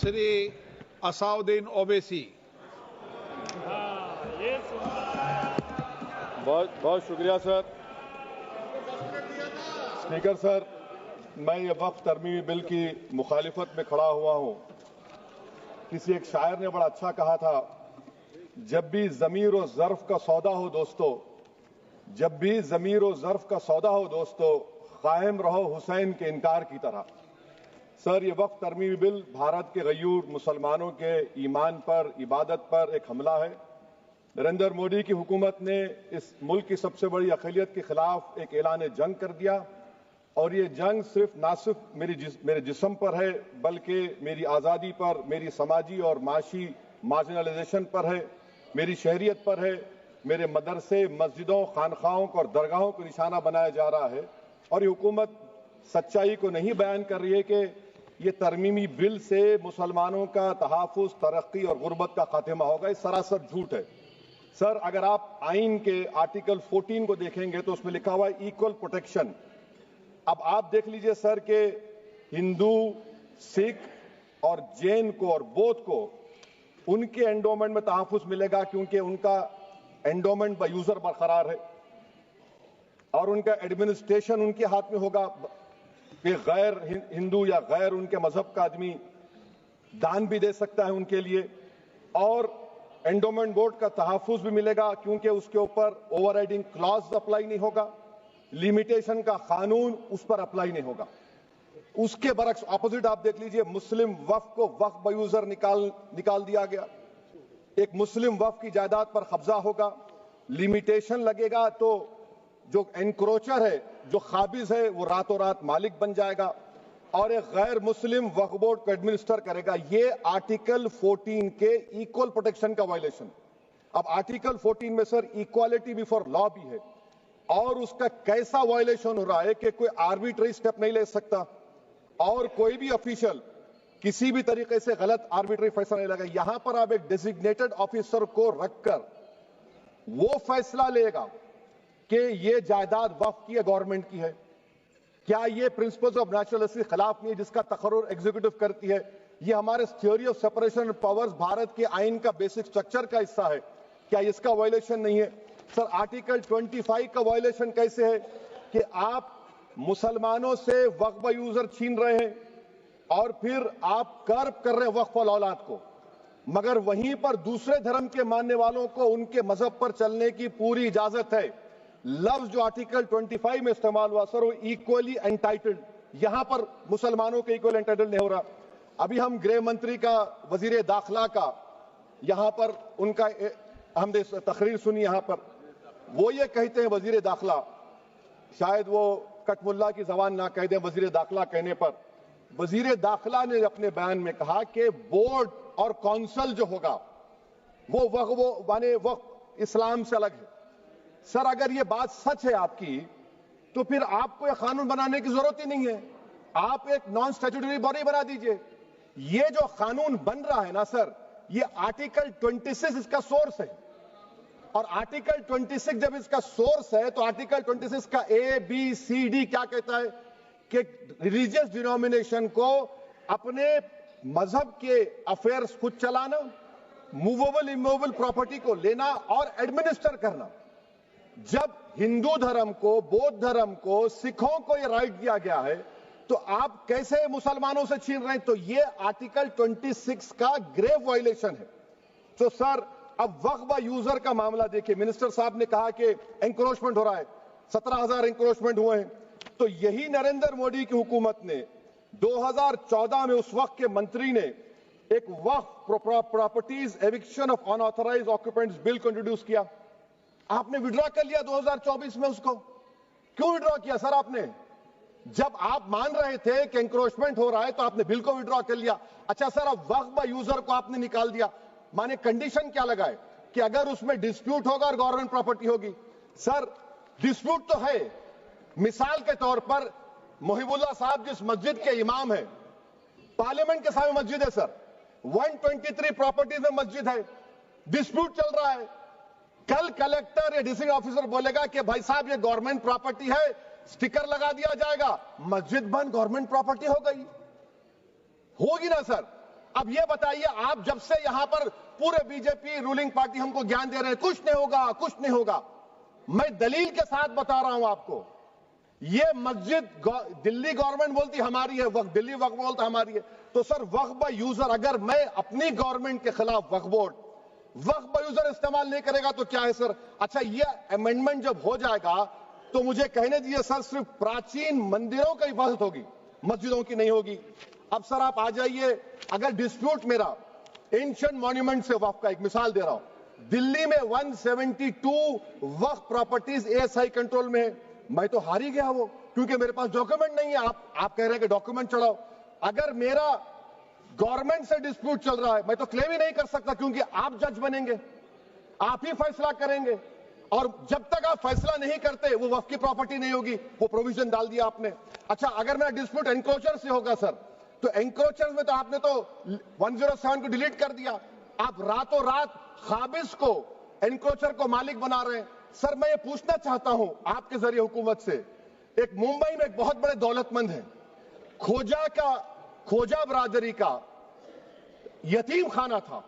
श्री असाउद्दीन ओवैसी। बहुत बहुत शुक्रिया सर। स्पीकर सर, मैं ये वक्फ तरमीमी बिल की मुखालिफत में खड़ा हुआ हूं। किसी एक शायर ने बड़ा अच्छा कहा था, जब भी ज़मीर और ज़र्फ का सौदा हो दोस्तों, जब भी ज़मीर और ज़र्फ का सौदा हो दोस्तों, कायम रहो हुसैन के इनकार की तरह। सर, ये वक्फ तरमीमी बिल भारत के गयूर मुसलमानों के ईमान पर, इबादत पर एक हमला है। नरेंद्र मोदी की हुकूमत ने इस मुल्क की सबसे बड़ी अक़लियत के खिलाफ एक ऐलान जंग कर दिया, और ये जंग ना सिर्फ मेरे जिस्म पर है, बल्कि मेरी आज़ादी पर, मेरी समाजी और माशी मार्जिनलाइजेशन पर है, मेरी शहरियत पर है, मेरे मदरसे, मस्जिदों, खानखाहों और दरगाहों को निशाना बनाया जा रहा है। और ये हुकूमत सच्चाई को नहीं बयान कर रही है कि ये तरमीमी बिल से मुसलमानों का तहफ़्फ़ुज़, तरक्की और गुर्बत का खात्मा होगा। ये सरासर झूठ है। सर, अगर आप आइन के आर्टिकल 14 को देखेंगे तो उसमें लिखा हुआ है इक्वल प्रोटेक्शन। अब आप देख लीजिए सर कि हिंदू, सिख और जैन को और बौद्ध को उनके एंडोमेंट में तहफ़्फ़ुज़ मिलेगा, क्योंकि उनका एंडोमेंट बाय यूजर बरकरार है और उनका एडमिनिस्ट्रेशन उनके हाथ में होगा कि गैर हिंदू या गैर उनके मजहब का आदमी दान भी दे सकता है उनके लिए, और एंडोमेंट बोर्ड का तहफ़्फ़ुज़ भी मिलेगा, क्योंकि उसके ऊपर ओवरराइडिंग क्लॉज अप्लाई नहीं होगा, लिमिटेशन का कानून उस पर अप्लाई नहीं होगा। उसके बरक्स ऑपोजिट आप देख लीजिए, मुस्लिम वक्फ को वक्फ बाय यूजर निकाल दिया गया। एक मुस्लिम वक्फ की जायदाद पर कब्जा होगा, लिमिटेशन लगेगा तो जो एनक्रोचर है, जो खाबिज है, वो रातों रात मालिक बन जाएगा और एक गैर मुस्लिम वक्फ बोर्ड को एडमिनिस्टर करेगा। ये आर्टिकल 14 के इक्वल प्रोटेक्शन का वायलेशन। अब आर्टिकल 14 में सर इक्वालिटी बिफोर लॉ भी है, और उसका कैसा वायलेशन हो रहा है कि कोई आर्बिट्री स्टेप नहीं ले सकता और कोई भी ऑफिशियल किसी भी तरीके से गलत आर्बिट्री फैसला नहीं लेगा। यहां पर आप एक डेजिग्नेटेड ऑफिसर को रखकर वो फैसला लेगा कि ये जायदाद वक्फ की है, गवर्नमेंट की है। क्या ये प्रिंसिपल्स ऑफ नेचुरलिटी के खिलाफ नहीं है, जिसका तकर्रुर एग्जीक्यूटिव करती है? ये हमारे theory of separation of powers, Bharat के आइन का बेसिक स्ट्रक्चर का हिस्सा है। क्या इसका वायलेशन नहीं है? सर, आर्टिकल 25 का वायलेशन कैसे है कि आप मुसलमानों से वक्फ बाय यूजर छीन रहे हैं और फिर आप कर्ब कर रहे हैं वक्फ औलाद को, मगर वहीं पर दूसरे धर्म के मानने वालों को उनके मजहब पर चलने की पूरी इजाजत है। लफ्ज जो आर्टिकल 25 में इस्तेमाल हुआ सर, वो इक्वली एंटाइटल्ड, यहां पर मुसलमानों के इक्वल एंटाइटल्ड नहीं हो रहा। अभी हम गृह मंत्री का, वजीर दाखिला का यहां पर उनका हमने तकरीर सुनी, यहां पर वो ये कहते हैं, वजीर दाखिला, शायद वो कटमुल्ला की जबान ना कह दें, वजीर दाखिला कहने पर वजीर दाखिला ने अपने बयान में कहा कि बोर्ड और काउंसिल जो होगा वो माने वक्फ इस्लाम से अलग है। सर, अगर ये बात सच है आपकी, तो फिर आपको यह कानून बनाने की जरूरत ही नहीं है। आप एक नॉन स्टैट्यूटरी बॉडी बना दीजिए। ये जो कानून बन रहा है ना सर, ये आर्टिकल 26 इसका सोर्स है, और आर्टिकल 26 जब इसका सोर्स है तो आर्टिकल 26 का ABCD क्या कहता है कि रिलीजियस डिनोमिनेशन को अपने मजहब के अफेयर्स खुद चलाना, मूवेबल इमूवेबल प्रॉपर्टी को लेना और एडमिनिस्टर करना। जब हिंदू धर्म को, बौद्ध धर्म को, सिखों को यह राइट दिया गया है, तो आप कैसे मुसलमानों से छीन रहे हैं? तो यह आर्टिकल 26 का ग्रेव वायलेशन है। तो सर, अब वक्फ बाय यूजर का मामला देखिए, मिनिस्टर साहब ने कहा कि एंक्रोचमेंट हो रहा है, 17,000 एंक्रोचमेंट हुए हैं। तो यही नरेंद्र मोदी की हुकूमत ने 2014 में उस वक्त के मंत्री ने एक Waqf properties eviction of unauthorised occupants bill को इंट्रोड्यूस किया। आपने विड्रॉ कर लिया 2024 में उसको। क्यों विड्रॉ किया सर आपने? जब आप मान रहे थे कि एंक्रोचमेंट हो रहा है तो आपने बिल को विड्रॉ कर लिया। अच्छा सर, अब वक्फ बाय यूजर को आपने निकाल दिया, माने कंडीशन क्या लगाए कि अगर उसमें डिस्प्यूट होगा और गवर्नमेंट प्रॉपर्टी होगी। सर, डिस्प्यूट तो है। मिसाल के तौर पर मोहिबुल्लाह साहब जिस मस्जिद के इमाम है, पार्लियामेंट के सामने मस्जिद है सर, 123 प्रॉपर्टीज में मस्जिद है, डिस्प्यूट चल रहा है। कल कलेक्टर या डिस्ट्रिक्ट ऑफिसर बोलेगा कि भाई साहब ये गवर्नमेंट प्रॉपर्टी है, स्टिकर लगा दिया जाएगा, मस्जिद बंद, गवर्नमेंट प्रॉपर्टी हो गई, होगी ना सर? अब ये बताइए, आप जब से यहां पर पूरे बीजेपी रूलिंग पार्टी हमको ज्ञान दे रहे हैं कुछ नहीं होगा, कुछ नहीं होगा। मैं दलील के साथ बता रहा हूं आपको, ये मस्जिद दिल्ली गवर्नमेंट बोलती हमारी है, वक्फ दिल्ली वक्फ बोलता हमारी है। तो सर वक्फ बाय यूजर, अगर मैं अपनी गवर्नमेंट के खिलाफ वक्फ बोर्ड वक्फ बाय यूजर इस्तेमाल नहीं करेगा तो क्या है सर? अच्छा, ये अमेंडमेंट जब हो जाएगा तो मुझे कहने दीजिए सर, सिर्फ प्राचीन मंदिरों की इबादत होगी, मस्जिदों की नहीं होगी। अब सर आप आ जाइए, अगर डिस्प्यूट मेरा एंशिएंट मॉन्यूमेंट से वक्फ का, एक मिसाल दे रहा हूं, दिल्ली में 172 वक्फ प्रॉपर्टीज एएसआई कंट्रोल में है, मैं तो हार ही गया वो, क्योंकि मेरे पास डॉक्यूमेंट नहीं है। आप कह रहे हैं कि डॉक्यूमेंट चढ़ाओ। अगर मेरा गवर्नमेंट से डिस्प्यूट चल रहा है, मैं तो क्लेम ही नहीं कर सकता, क्योंकि आप जज बनेंगे, आप ही फैसला करेंगे, और जब तक आप फैसला नहीं करते वो वक्फ की प्रॉपर्टी नहीं होगी। वो प्रोविजन डाल दिया आपने। अच्छा, अगर मेरा डिस्प्यूट एनक्रोचर से होगा सर, तो एनक्रोचर में तो आपने तो 107 को डिलीट कर दिया। आप रातों रात खाबिज को, एनक्रोचर को मालिक बना रहे हैं। सर मैं ये पूछना चाहता हूं आपके जरिए हुकूमत से, एक मुंबई में एक बहुत बड़े दौलतमंद है, खोजा बरादरी का यतीम खाना था,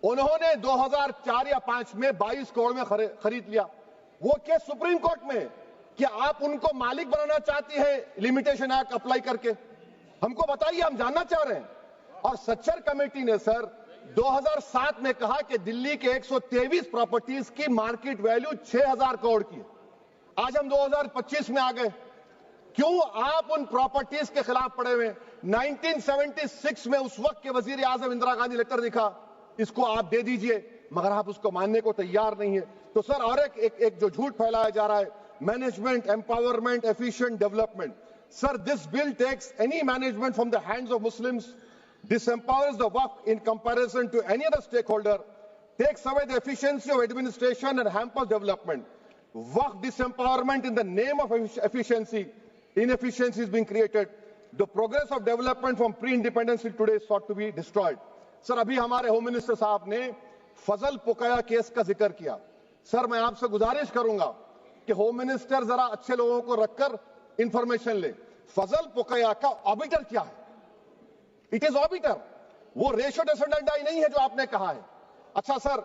उन्होंने 2004 या 5 में 22 करोड़ में खरीद लिया। वो केस सुप्रीम कोर्ट में कि आप उनको मालिक बनाना चाहती है लिमिटेशन एक्ट अप्लाई करके, हमको बताइए, हम जानना चाह रहे हैं। और सच्चर कमेटी ने सर 2007 में कहा कि दिल्ली के 123 प्रॉपर्टीज की मार्केट वैल्यू 6000 करोड़ की है। आज हम 2025 में आ गए, क्यों आप उन प्रॉपर्टीज के खिलाफ पड़े हुए? 1976 में उस वक्त के वजीर आजम इंदिरा गांधी लेटर दिखा, इसको आप दे दीजिए, मगर आप उसको मानने को तैयार नहीं है। तो सर और एक जो झूठ फैलाया जा रहा है, management empowerment efficient development, sir this bill takes any management from the hands of Muslims, disempowers the Waqf in comparison to any other stakeholder, takes away the efficiency of administration and hampers development. Waqf disempowerment in the name of efficiency, inefficiency is being created. The progress of development from pre-independence till today is sought to be destroyed. Sir अभी हमारे home minister साहब ने फजल पुकाया case का जिक्र किया। Sir मैं आपसे गुजारिश करूंगा कि होम मिनिस्टर जरा अच्छे लोगों को रखकर इंफॉर्मेशन ले। फजल पुकाया का ऑबिटर क्या है? इट इज ऑबिटर, वो रेशो डिसेंडेंटाई नहीं है जो आपने कहा है। अच्छा सर,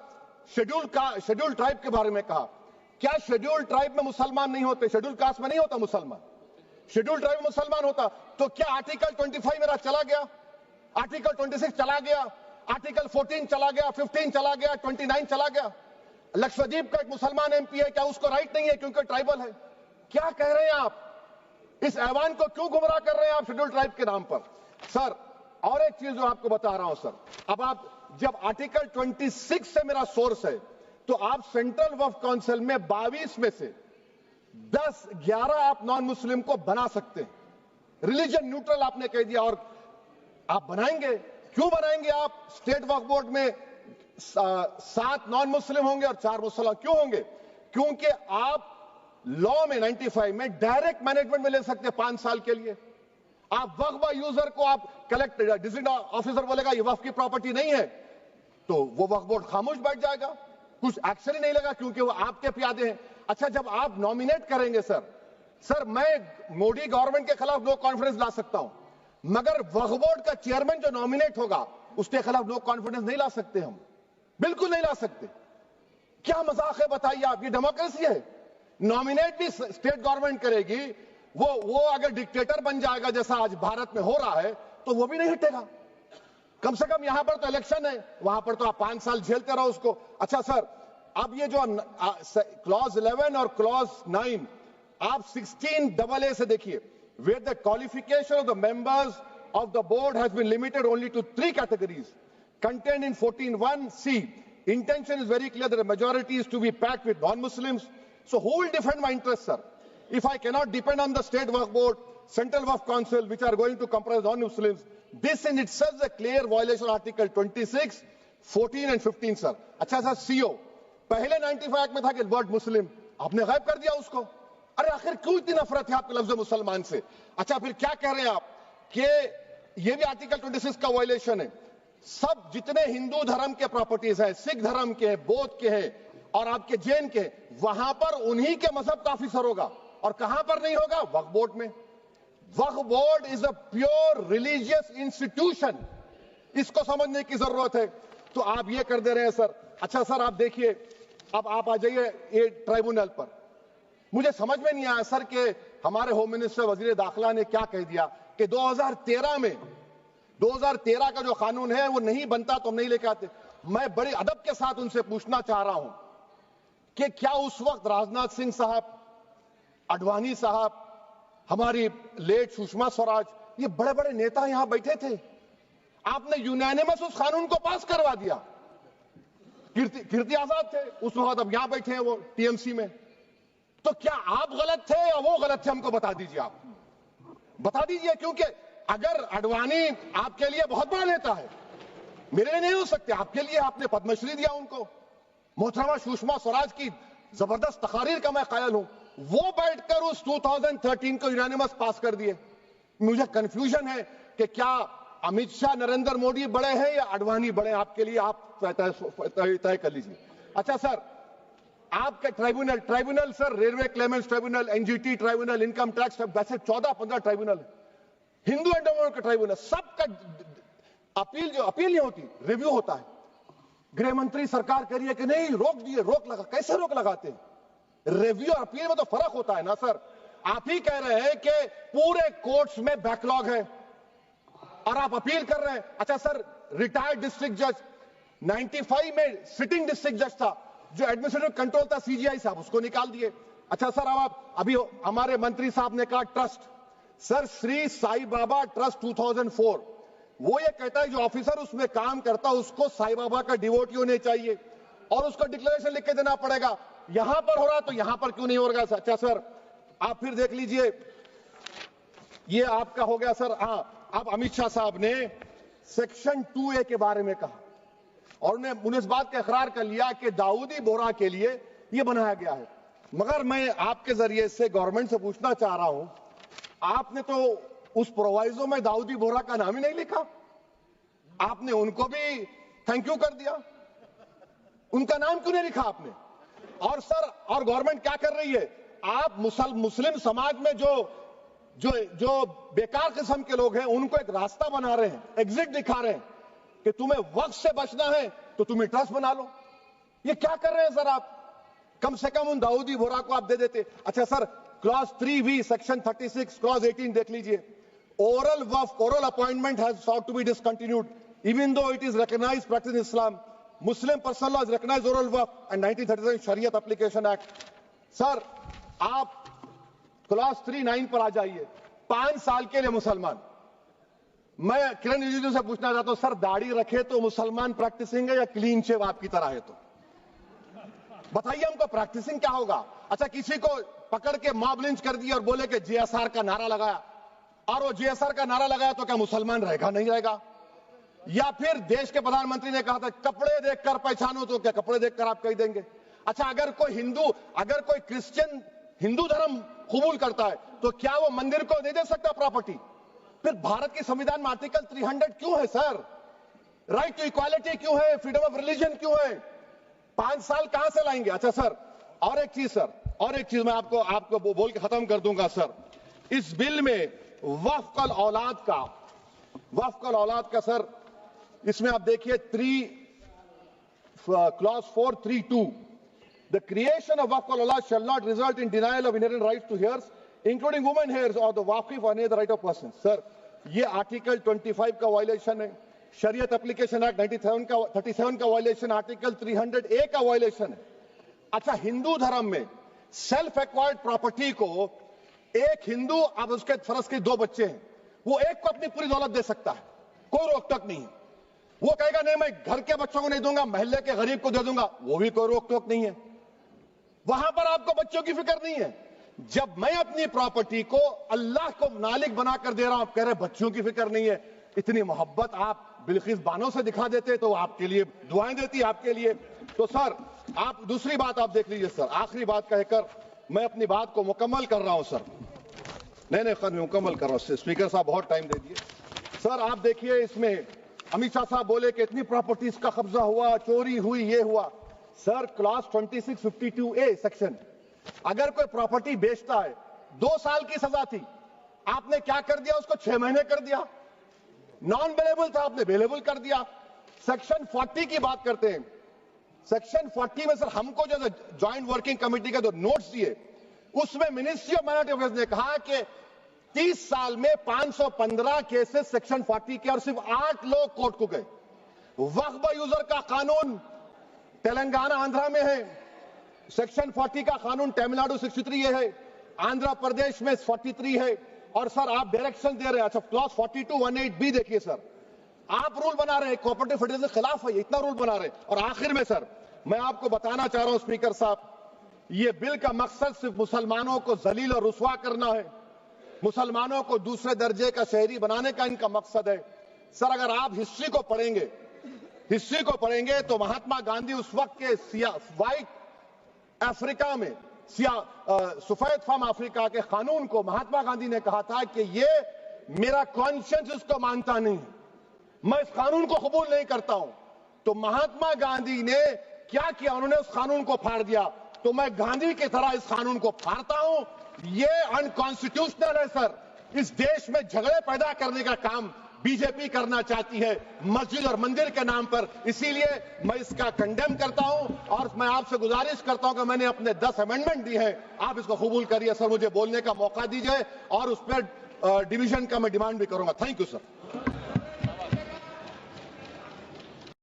शेड्यूल ट्राइब के बारे में कहा, क्या शेड्यूल ट्राइब में मुसलमान नहीं होते? शेड्यूल कास्ट में नहीं होता मुसलमान, शेड्यूल ट्राइब में मुसलमान होता। तो क्या आर्टिकल 25 मेरा चला गया, आर्टिकल 26 चला गया, आर्टिकल 14 चला गया, 15 चला गया, 29 चला गया? लक्षद्वीप का एक मुसलमान एमपी है, क्या उसको राइट नहीं है क्योंकि ट्राइबल है? क्या कह रहे हैं आप? इस ऐवान को क्यों गुमराह कर रहे हैं आप शेड्यूल ट्राइब के नाम पर? सर और एक चीज जो आपको बता रहा हूं सर, अब आप जब आर्टिकल 26 से मेरा सोर्स है, तो आप सेंट्रल वक्फ काउंसिल में 22 में से 11 आप नॉन मुस्लिम को बना सकते हैं। रिलीजन न्यूट्रल आपने कह दिया, और आप बनाएंगे, क्यों बनाएंगे आप? स्टेट वक्फ बोर्ड में 7 नॉन मुस्लिम होंगे और 4 मुसलमान क्यों होंगे? क्योंकि आप लॉ में 95 में डायरेक्ट मैनेजमेंट में ले सकते हैं 5 साल के लिए। आप वक्फ बाय यूजर को आप कलेक्टर डिस्ट्रिक्ट ऑफिसर बोलेगा ये वक्फ की प्रॉपर्टी नहीं है, तो वो वक्फ बोर्ड खामोश बैठ जाएगा, कुछ एक्शन ही नहीं लगा, क्योंकि वो आपके प्यादे हैं। अच्छा, जब आप नॉमिनेट करेंगे सर मैं मोदी गवर्नमेंट के खिलाफ नो कॉन्फिडेंस ला सकता हूं, मगर वक्फ बोर्ड का चेयरमैन जो नॉमिनेट होगा उसके खिलाफ नो कॉन्फिडेंस नहीं ला सकते, हम बिल्कुल नहीं ला सकते। क्या मजाक है बताइए आप? ये डेमोक्रेसी है। नॉमिनेट भी स्टेट गवर्नमेंट करेगी, वो अगर डिक्टेटर बन जाएगा जैसा आज भारत में हो रहा है, तो वो भी नहीं हटेगा। कम से कम यहां पर तो इलेक्शन है, वहां पर तो आप 5 साल झेलते रहो उसको। अच्छा सर, अब ये जो क्लॉज 11 और क्लॉज 9 आप 16AA से देखिए, where the qualification of the members of the board has been limited only to 3 categories contained in 14(1)(c). Intention is very clear that the majority is to be packed with non-Muslims. So who will defend my interests, sir? If I cannot depend on the state waqf board, central waqf council, which are going to comprise non-Muslims, this in itself is a clear violation of Article 26, 14 and 15, sir. अच्छा sir, CO पहले 95 act में था कि word मुस्लिम, आपने गायब कर दिया उसको। अरे आखिर क्यों इतनी नफरत है आपके लफ्ज मुसलमान से? अच्छा फिर क्या कह रहे हैं आप कि ये भी आर्टिकल 26 का वायलेशन है। सब जितने हिंदू धर्म के प्रॉपर्टीज हैं, सिख धर्म के हैं, बौद्ध के हैं और आपके जैन के, वहां पर उन्हीं के मजहब का ऑफिसर होगा, और कहां पर नहीं होगा? वक्फ बोर्ड में। Waqf board is a pure religious institution, इसको समझने की जरूरत है। तो आप ये कर दे रहे हैं सर। अच्छा सर, आप देखिए, अब आप आ जाइए ये ट्राइब्यूनल पर। मुझे समझ में नहीं आया सर कि हमारे होम मिनिस्टर वजीर दाखिला ने क्या कह दिया कि 2013 का जो कानून है वो नहीं बनता तो हम नहीं लेके आते। मैं बड़े अदब के साथ उनसे पूछना चाह रहा हूं कि क्या उस वक्त राजनाथ सिंह साहब, आडवाणी साहब, हमारी लेट सुषमा स्वराज, ये बड़े बड़े नेता यहां बैठे थे? आपने यूनानिमस उस कानून को पास करवा दिया। कीर्ति आजाद थे उस वक्त, अब यहां बैठे हैं वो टीएमसी में। तो क्या आप गलत थे या वो गलत थे? हमको बता दीजिए, आप बता दीजिए। क्योंकि अगर आडवाणी आपके लिए बहुत बड़ा नेता है, मेरे लिए नहीं हो सकते, आपके लिए आपने पद्मश्री दिया उनको। मोहतरमा सुषमा स्वराज की जबरदस्त तकारीर का मैं कायल हूं, वो बैठकर उस 2013 को यूनानिमस पास कर दिए। मुझे कंफ्यूजन है कि क्या अमित शाह, नरेंद्र मोदी बड़े हैं या आडवाणी बड़े हैं? आपके लिए आप तय कर लीजिए। अच्छा सर, आपके tribunal sir, railway Clements tribunal, NGT tribunal, income tax, वैसे 14-15 ट्राइब्यूनल है। हिंदू एंडोमेंट का ट्राइब्यूनल, सबका अपील नहीं होती, रिव्यू होता है। गृह मंत्री सरकार कह रही है कि नहीं, रोक दिए, रोक लगा। कैसे रोक लगाते हैं? रिव्यू और अपील में तो फर्क होता है ना सर। आप ही कह रहे हैं कि पूरे कोर्ट्स में बैकलॉग है और आप अपील कर रहे हैं। अच्छा सर, रिटायर्ड डिस्ट्रिक्ट जज 95 में सिटिंग डिस्ट्रिक्ट जज था, जो एडमिनिस्ट्रेटिव कंट्रोल था सीजीआई साहब, उसको निकाल दिए। अच्छा सर, अब आप अभी हमारे मंत्री साहब ने कहा trust, sir Shri Sai Baba trust 2004, वो ये कहता है जो ऑफिसर उसमें काम करता है उसको साई बाबा का डिवोटी होने चाहिए और उसको डिक्लेरेशन लिख के देना पड़ेगा। यहां पर हो रहा तो यहां पर क्यों नहीं हो रहा? अच्छा सर, आप फिर देख लीजिए, ये आपका हो गया सर। हाँ, अब अमित शाह साहब ने सेक्शन 2A के बारे में कहा और उन्होंने इस बात का इकरार कर लिया कि दाऊदी बोहरा के लिए यह बनाया गया है। मगर मैं आपके जरिए से गवर्नमेंट से पूछना चाह रहा हूं, आपने तो उस प्रोवाइजो में दाऊदी बोहरा का नाम ही नहीं लिखा। आपने उनको भी थैंक यू कर दिया, उनका नाम क्यों नहीं लिखा आपने? और सर, और गवर्नमेंट क्या कर रही है? आप मुस्लिम समाज में जो बेकार किस्म के लोग हैं उनको एक रास्ता बना रहे हैं, एग्जिट दिखा रहे हैं कि तुम्हें वक्त से बचना है तो तुम्हें ट्रस्ट बना लो। ये क्या कर रहे हैं सर आप? कम से कम उन दाऊदी बोहरा को आप दे देते। अच्छा sir, clause 3V section 36 clause 18 देख लीजिए। Oral Waqf, oral appointment has sought to be discontinued even though it is recognized practice in Islam. Muslim personal law has recognized oral waqf and 1937 Shariat Application Act. Sir, आप clause 39 पर आ जाइए। 5 साल के लिए मुसलमान। मैं किरण रिजिजू से पूछना चाहता हूं, सर दाढ़ी रखे तो मुसलमान प्रैक्टिसिंग है या क्लीन शेव आपकी तरह है? तो बताइए हमको, प्रैक्टिसिंग क्या होगा? अच्छा, किसी को पकड़ के मॉब लिंच कर दिया और बोले कि जेएसआर का नारा लगाया, और वो जेएसआर का नारा लगाया तो क्या मुसलमान रहेगा? नहीं रहेगा। या फिर देश के प्रधानमंत्री ने कहा था कपड़े देखकर पहचानो, तो क्या कपड़े देखकर आप कह देंगे? अच्छा, अगर कोई क्रिश्चियन हिंदू धर्म कबूल करता है तो क्या वो मंदिर को नहीं दे सकता प्रॉपर्टी? फिर भारत के संविधान में आर्टिकल 300 क्यों है सर? राइट टू इक्वालिटी क्यों है? फ्रीडम ऑफ रिलीजन क्यों है? 5 साल कहां से लाएंगे? अच्छा सर, और एक चीज सर, और एक चीज मैं आपको बोल के खत्म कर दूंगा सर। इस बिल में वक्फ औलाद का सर, इसमें आप देखिए clause 432, the creation of waqf al-awlad shall not result in denial of inherent rights to heirs, including women heirs or the waqif or any other right of person. Sir, ये article 25 का violation है, शरीयत application act 37 का violation, article 300A का violation है। अच्छा, हिंदू धर्म में सेल्फ एक्वायर्ड प्रॉपर्टी को एक हिंदू, अब उसके फर्ज के 2 बच्चे हैं, वो एक को अपनी पूरी दौलत दे सकता है, कोई रोक टोक नहीं है। वो कहेगा नहीं मैं घर के बच्चों को नहीं दूंगा, मोहल्ले के गरीब को दे दूंगा, वो भी कोई रोक टोक नहीं है। वहां पर आपको बच्चों की फिक्र नहीं है। जब मैं अपनी प्रॉपर्टी को अल्लाह को मालिक बनाकर दे रहा हूं, आप कह रहे बच्चों की फिक्र नहीं है। इतनी मोहब्बत आप बिल्किस बानो से दिखा देते तो आपके लिए दुआएं देती आपके लिए। तो सर, आप दूसरी बात आप देख लीजिए सर, आखिरी बात कहकर मैं अपनी बात को मुकम्मल कर रहा हूं सर। नहीं मैं मुकम्मल कर रहा हूं। स्पीकर साहब बहुत टाइम दे दिए। सर आप देखिए, इसमें अमित शाह साहब बोले कि इतनी प्रॉपर्टीज का कब्जा हुआ, चोरी हुई, ये हुआ। सर, क्लॉज 2652A सेक्शन, अगर कोई प्रॉपर्टी बेचता है 2 साल की सजा थी, आपने क्या कर दिया? उसको 6 महीने कर दिया। नॉन अवेलेबल था, आपने अवेलेबल कर दिया। सेक्शन 40 की बात करते हैं। सेक्शन 40 में सर हमको जो ज्वाइंट वर्किंग कमेटी के जो नोट्स दिए, उसमें मिनिस्ट्री ऑफ माइनॉरिटी अफेयर्स ने कहा कि 30 साल में 515 केसेस सेक्शन 40 के और सिर्फ 8 लोग कोर्ट को गए। वक्फ यूजर का कानून तेलंगाना आंध्रा में है, सेक्शन 40 का कानून तमिलनाडु 63 है, आंध्र प्रदेश में 43 है। और सर आप डायरेक्शन दे रहे हैं, अच्छा क्लॉज 4218B देखिए सर, आप रूल बना रहे हैं, कोऑपरेटिव फेडरलिज्म के खिलाफ है, इतना रूल बना रहे हैं। और आखिर में सर मैं आपको बताना चाह रहा हूं स्पीकर साहब, ये बिल का मकसद सिर्फ मुसलमानों को जलील और रुस्वा करना है, मुसलमानों को दूसरे दर्जे का शहरी बनाने का इनका मकसद है। सर अगर आप हिस्ट्री को पढ़ेंगे तो महात्मा गांधी उस वक्त के व्हाइट अफ्रीका में सफेद फार्म अफ्रीका के कानून को महात्मा गांधी ने कहा था कि ये मेरा कॉन्शियंस इसको मानता नहीं, मैं इस कानून को कबूल नहीं करता हूं। तो महात्मा गांधी ने क्या किया, उन्होंने उस कानून को फाड़ दिया। तो मैं गांधी की तरह इस कानून को फाड़ता हूं। ये अनकॉन्स्टिट्यूशनल है सर। इस देश में झगड़े पैदा करने का काम बीजेपी करना चाहती है मस्जिद और मंदिर के नाम पर, इसीलिए मैं इसका कंडेम करता हूं। और मैं आपसे गुजारिश करता हूं कि मैंने अपने 10 अमेंडमेंट दी हैं, आप इसको कबूल करिए सर, मुझे बोलने का मौका दीजिए और उस पर डिवीजन का मैं डिमांड भी करूंगा। Thank you sir.